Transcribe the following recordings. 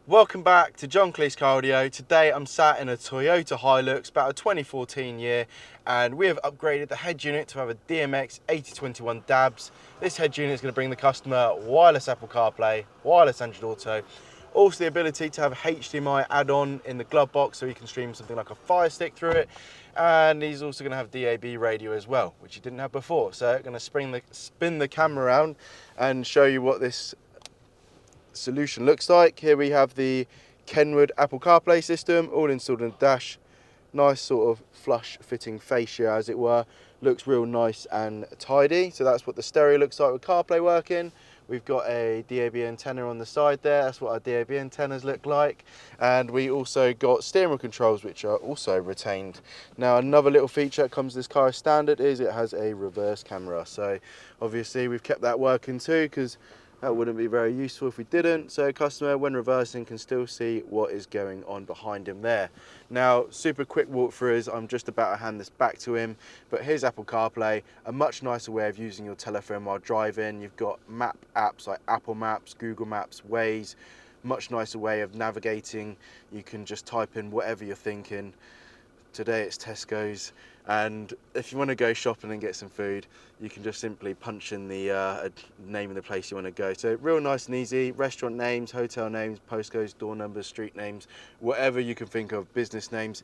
Welcome back to John Kleis Car Audio. Today I'm sat in a Toyota Hilux, about a 2014 year, and we have upgraded the head unit to have a DMX8021DABS. This head unit is going to bring the customer wireless Apple CarPlay, wireless Android Auto, also the ability to have a HDMI add-on in the glove box so you can stream something like a Fire Stick through it, and he's also going to have DAB radio as well, which he didn't have before. So I'm going to spin the camera around and show you what this solution looks like. Here we have the KENWOOD Apple CarPlay system all installed in the dash. Nice sort of flush fitting fascia, as it were. Looks real nice and tidy. So that's what the stereo looks like with CarPlay working. We've got a DAB antenna on the side there. That's what our DAB antennas look like. And we also got steering wheel controls, which are also retained. Now, another little feature that comes with this car as standard is it has a reverse camera. So obviously we've kept that working too, because that wouldn't be very useful if we didn't. So a customer, when reversing, can still see what is going on behind him there. Now, super quick walkthrough is I'm just about to hand this back to him, but here's Apple CarPlay, a much nicer way of using your telephone while driving. You've got map apps like Apple Maps, Google Maps, Waze, much nicer way of navigating. You can just type in whatever you're thinking. Today it's Tesco's, and if you want to go shopping and get some food, you can just simply punch in the name of the place you want to go. So real nice and easy. Restaurant names, hotel names, postcodes, door numbers, street names, whatever you can think of, business names.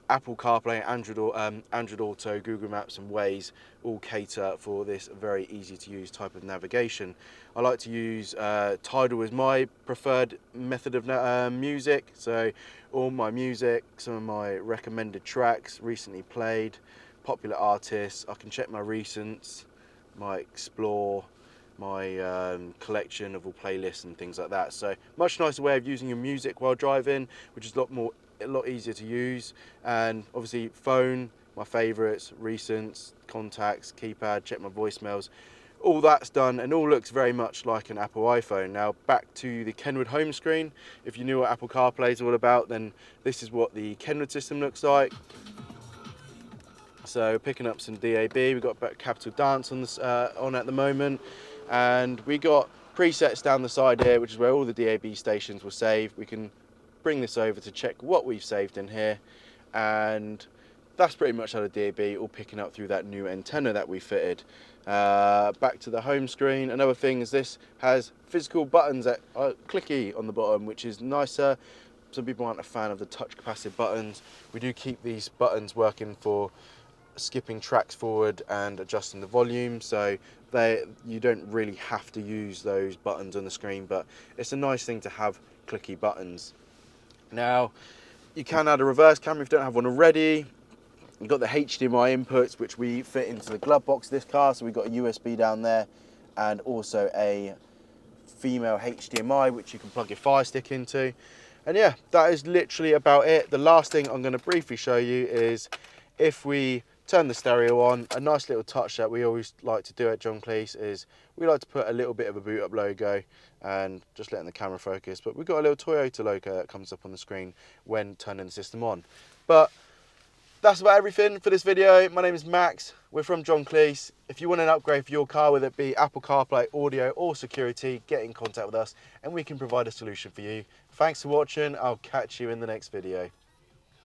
Apple CarPlay, Android Auto, Google Maps and Waze all cater for this very easy to use type of navigation. I like to use Tidal as my preferred method of music. So all my music, some of my recommended tracks, recently played, popular artists, I can check my recents, my explore, my collection of all playlists and things like that. So much nicer way of using your music while driving, which is a lot easier to use. And obviously phone, my favorites, recents, contacts, keypad, check my voicemails, all that's done and all looks very much like an Apple iPhone. Now back to the KENWOOD home screen. If you knew what Apple CarPlay is all about, then this is what the KENWOOD system looks like. So picking up some DAB, we've got Capital Dance on at the moment, and we got presets down the side here, which is where all the DAB stations were saved. We can bring this over to check what we've saved in here, and that's pretty much how the DAB all picking up through that new antenna that we fitted. Back to the home screen. Another thing is this has physical buttons that are clicky on the bottom, which is nicer. Some people aren't a fan of the touch capacitive buttons. We do keep these buttons working for skipping tracks forward and adjusting the volume, so you don't really have to use those buttons on the screen, but it's a nice thing to have clicky buttons. Now you can add a reverse camera if you don't have one already. You've got the HDMI inputs, which we fit into the glove box of this car, so we've got a USB down there and also a female HDMI which you can plug your Fire Stick into. And yeah, that is literally about it. The last thing I'm going to briefly show you is if we turn the stereo on. A nice little touch that we always like to do at John Kleis is we like to put a little bit of a boot up logo and just letting the camera focus, but we've got a little Toyota logo that comes up on the screen when turning the system on. But that's about everything for this video. My name is Max, we're from John Kleis. If you want an upgrade for your car, whether it be Apple CarPlay, audio or security, get in contact with us and we can provide a solution for you. Thanks for watching, I'll catch you in the next video.